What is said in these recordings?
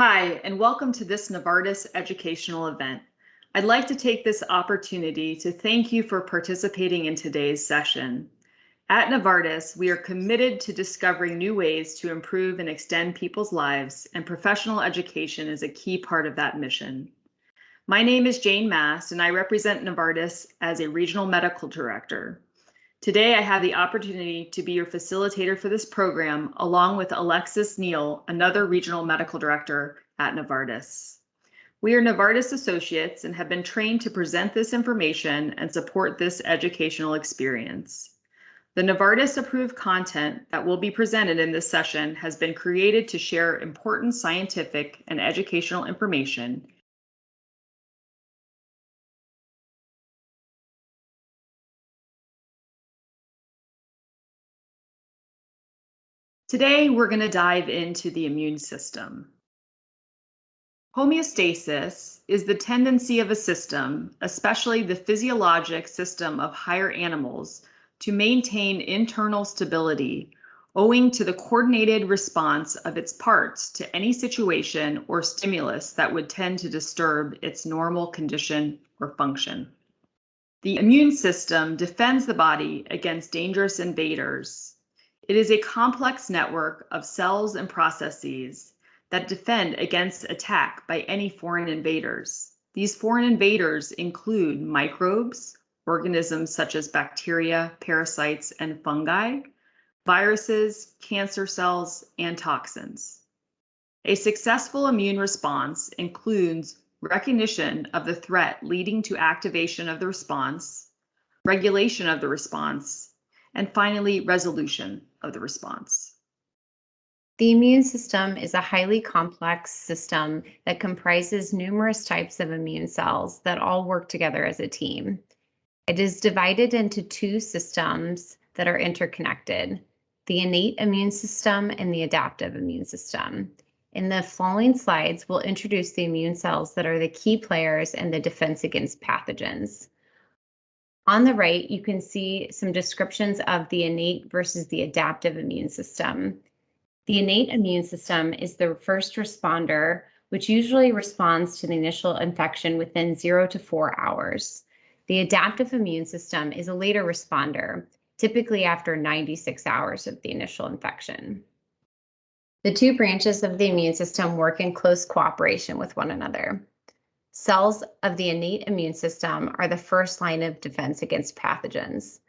Hi, and welcome to this Novartis educational event. I'd like to take this opportunity to thank you for participating in today's session. At Novartis, we are committed to discovering new ways to improve and extend people's lives, and professional education is a key part of that mission. My name is Jane Mast, and I represent Novartis as a regional medical director. Today, I have the opportunity to be your facilitator for this program, along with Alexis Neal, another regional medical director at Novartis. We are Novartis associates and have been trained to present this information and support this educational experience. The Novartis-approved content that will be presented in this session has been created to share important scientific and educational information. Today, we're going to dive into the immune system. Homeostasis is the tendency of a system, especially the physiologic system of higher animals, to maintain internal stability, owing to the coordinated response of its parts to any situation or stimulus that would tend to disturb its normal condition or function. The immune system defends the body against dangerous invaders. It is a complex network of cells and processes that defend against attack by any foreign invaders. These foreign invaders include microbes, organisms such as bacteria, parasites, and fungi, viruses, cancer cells, and toxins. A successful immune response includes recognition of the threat leading to activation of the response, regulation of the response, and finally, resolution of the response. The immune system is a highly complex system that comprises numerous types of immune cells that all work together as a team. It is divided into two systems that are interconnected: the innate immune system and the adaptive immune system. In the following slides, we'll introduce the immune cells that are the key players in the defense against pathogens. On the right, you can see some descriptions of the innate versus the adaptive immune system. The innate immune system is the first responder, which usually responds to the initial infection within 0 to 4 hours. The adaptive immune system is a later responder, typically after 96 hours of the initial infection. The two branches of the immune system work in close cooperation with one another. Cells of the innate immune system are the first line of defense against pathogens.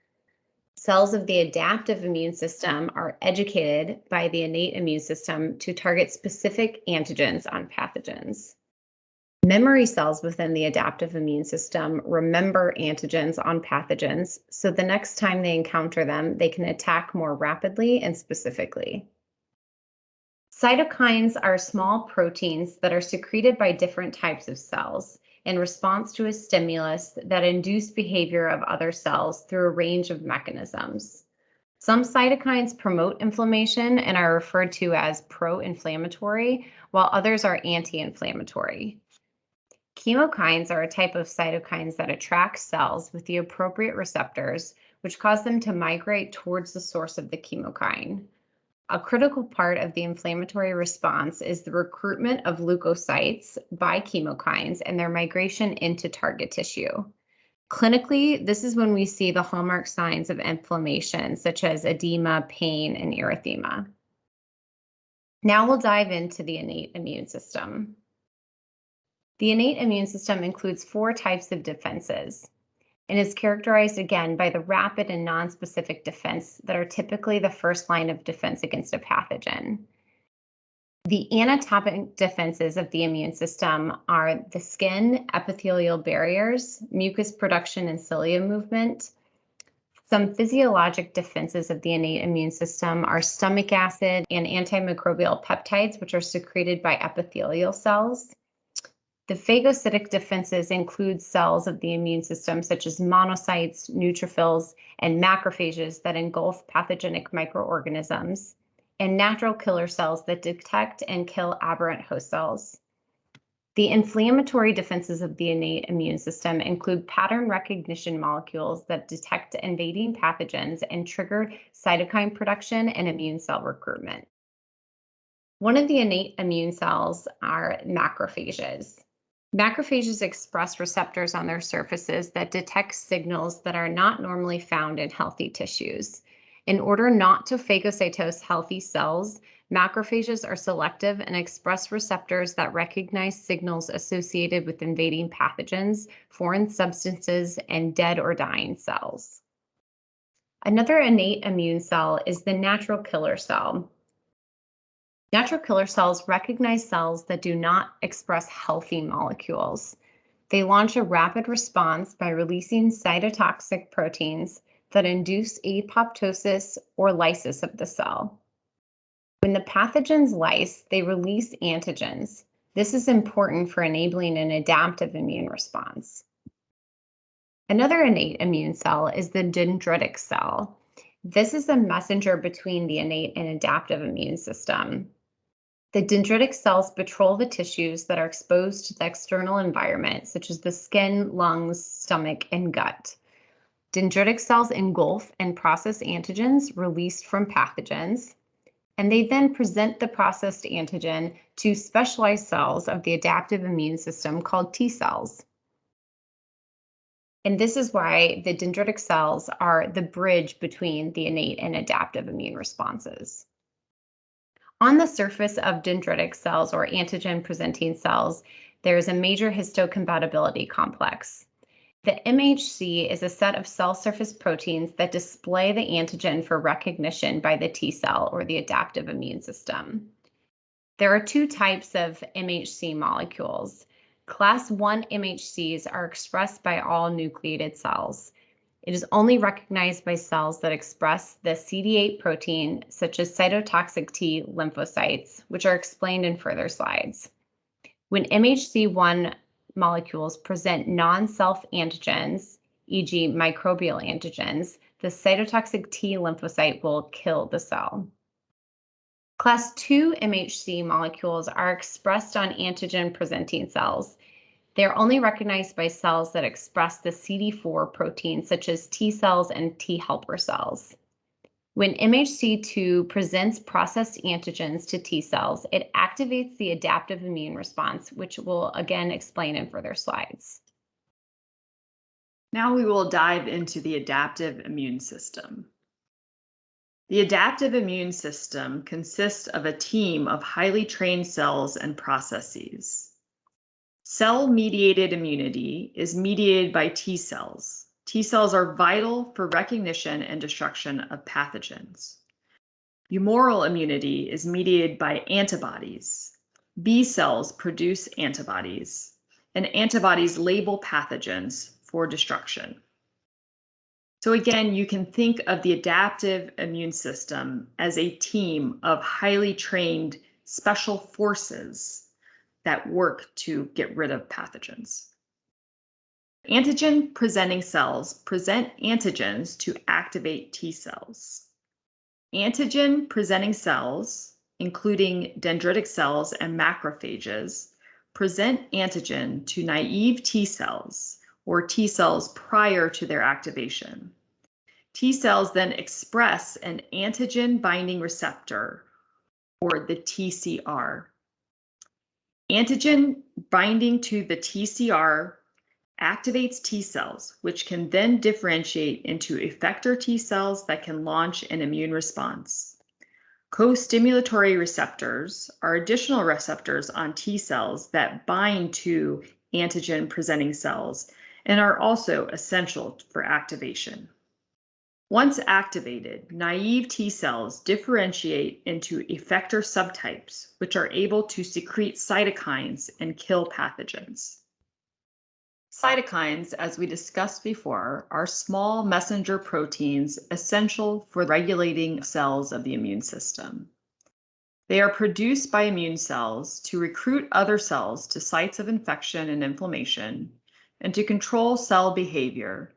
Cells of the adaptive immune system are educated by the innate immune system to target specific antigens on pathogens. Memory cells within the adaptive immune system remember antigens on pathogens, so the next time they encounter them, they can attack more rapidly and specifically. Cytokines are small proteins that are secreted by different types of cells in response to a stimulus that induce behavior of other cells through a range of mechanisms. Some cytokines promote inflammation and are referred to as pro-inflammatory, while others are anti-inflammatory. Chemokines are a type of cytokines that attract cells with the appropriate receptors, which cause them to migrate towards the source of the chemokine. A critical part of the inflammatory response is the recruitment of leukocytes by chemokines and their migration into target tissue. Clinically, this is when we see the hallmark signs of inflammation, such as edema, pain, and erythema. Now we'll dive into the innate immune system. The innate immune system includes 4 types of defenses and is characterized again by the rapid and nonspecific defense that are typically the first line of defense against a pathogen. The anatomic defenses of the immune system are the skin, epithelial barriers, mucus production, and cilia movement. Some physiologic defenses of the innate immune system are stomach acid and antimicrobial peptides, which are secreted by epithelial cells. The phagocytic defenses include cells of the immune system, such as monocytes, neutrophils, and macrophages that engulf pathogenic microorganisms, and natural killer cells that detect and kill aberrant host cells. The inflammatory defenses of the innate immune system include pattern recognition molecules that detect invading pathogens and trigger cytokine production and immune cell recruitment. One of the innate immune cells are macrophages. Macrophages express receptors on their surfaces that detect signals that are not normally found in healthy tissues. In order not to phagocytose healthy cells, macrophages are selective and express receptors that recognize signals associated with invading pathogens, foreign substances, and dead or dying cells. Another innate immune cell is the natural killer cell. Natural killer cells recognize cells that do not express healthy molecules. They launch a rapid response by releasing cytotoxic proteins that induce apoptosis or lysis of the cell. When the pathogens lyse, they release antigens. This is important for enabling an adaptive immune response. Another innate immune cell is the dendritic cell. This is a messenger between the innate and adaptive immune system. The dendritic cells patrol the tissues that are exposed to the external environment, such as the skin, lungs, stomach, and gut. Dendritic cells engulf and process antigens released from pathogens, and they then present the processed antigen to specialized cells of the adaptive immune system called T cells. And this is why the dendritic cells are the bridge between the innate and adaptive immune responses. On the surface of dendritic cells or antigen-presenting cells, there is a major histocompatibility complex. The MHC is a set of cell surface proteins that display the antigen for recognition by the T cell or the adaptive immune system. There are two types of MHC molecules. Class 1 MHCs are expressed by all nucleated cells. It is only recognized by cells that express the CD8 protein, such as cytotoxic T lymphocytes, which are explained in further slides. When MHC1 molecules present non-self antigens, e.g., microbial antigens, the cytotoxic T lymphocyte will kill the cell. Class 2 MHC molecules are expressed on antigen-presenting cells. They are only recognized by cells that express the CD4 protein, such as T cells and T helper cells. When MHC2 presents processed antigens to T cells, it activates the adaptive immune response, which we'll again explain in further slides. Now we will dive into the adaptive immune system. The adaptive immune system consists of a team of highly trained cells and processes. Cell-mediated immunity is mediated by T cells. T cells are vital for recognition and destruction of pathogens. Humoral immunity is mediated by antibodies. B cells produce antibodies, and antibodies label pathogens for destruction. So again, you can think of the adaptive immune system as a team of highly trained special forces that work to get rid of pathogens. Antigen-presenting cells present antigens to activate T cells. Antigen-presenting cells, including dendritic cells and macrophages, present antigen to naive T cells, or T cells prior to their activation. T cells then express an antigen binding receptor, or the TCR. Antigen binding to the TCR activates T cells, which can then differentiate into effector T cells that can launch an immune response. Co-stimulatory receptors are additional receptors on T cells that bind to antigen-presenting cells and are also essential for activation. Once activated, naive T cells differentiate into effector subtypes, which are able to secrete cytokines and kill pathogens. Cytokines, as we discussed before, are small messenger proteins essential for regulating cells of the immune system. They are produced by immune cells to recruit other cells to sites of infection and inflammation, and to control cell behavior,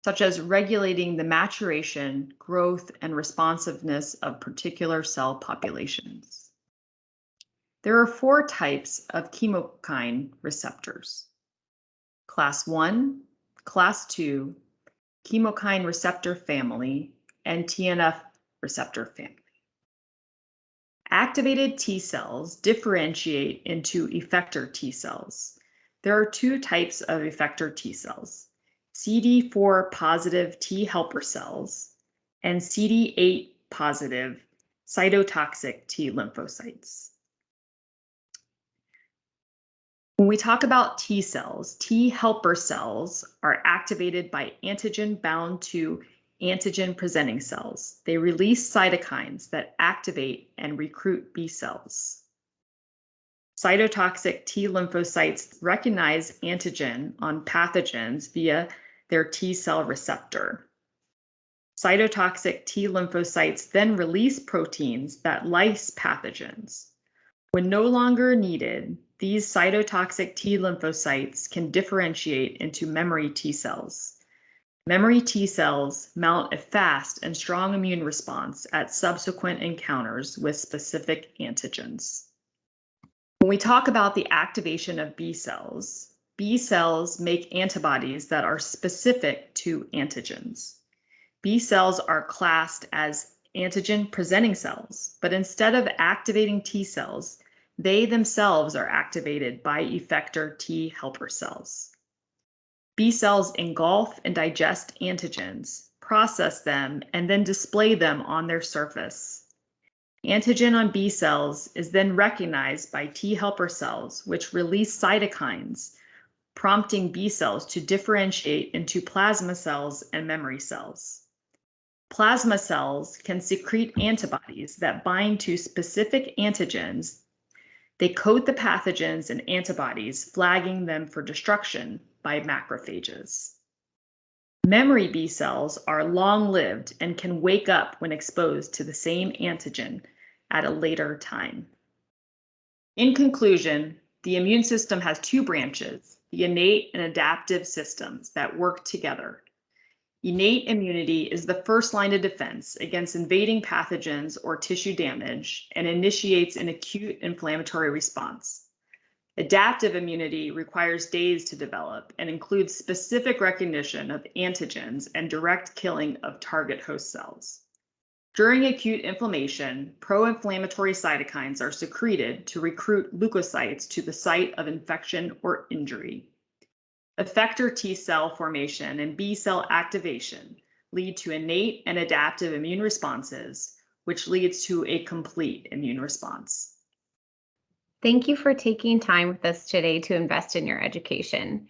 such as regulating the maturation, growth, and responsiveness of particular cell populations. There are 4 types of chemokine receptors: Class 1, Class 2, chemokine receptor family, and TNF receptor family. Activated T cells differentiate into effector T cells. There are two types of effector T cells: CD4 positive T helper cells and CD8 positive cytotoxic T lymphocytes. When we talk about T cells, T helper cells are activated by antigen bound to antigen presenting cells. They release cytokines that activate and recruit B cells. Cytotoxic T lymphocytes recognize antigen on pathogens via their T cell receptor. Cytotoxic T lymphocytes then release proteins that lyse pathogens. When no longer needed, these cytotoxic T lymphocytes can differentiate into memory T cells. Memory T cells mount a fast and strong immune response at subsequent encounters with specific antigens. When we talk about the activation of B cells make antibodies that are specific to antigens. B cells are classed as antigen-presenting cells, but instead of activating T cells, they themselves are activated by effector T helper cells. B cells engulf and digest antigens, process them, and then display them on their surface. Antigen on B cells is then recognized by T helper cells, which release cytokines, prompting B cells to differentiate into plasma cells and memory cells. Plasma cells can secrete antibodies that bind to specific antigens. They coat the pathogens and antibodies, flagging them for destruction by macrophages. Memory B cells are long-lived and can wake up when exposed to the same antigen at a later time. In conclusion, the immune system has two branches, the innate and adaptive systems that work together. Innate immunity is the first line of defense against invading pathogens or tissue damage and initiates an acute inflammatory response. Adaptive immunity requires days to develop and includes specific recognition of antigens and direct killing of target host cells. During acute inflammation, pro-inflammatory cytokines are secreted to recruit leukocytes to the site of infection or injury. Effector T cell formation and B cell activation lead to innate and adaptive immune responses, which leads to a complete immune response. Thank you for taking time with us today to invest in your education.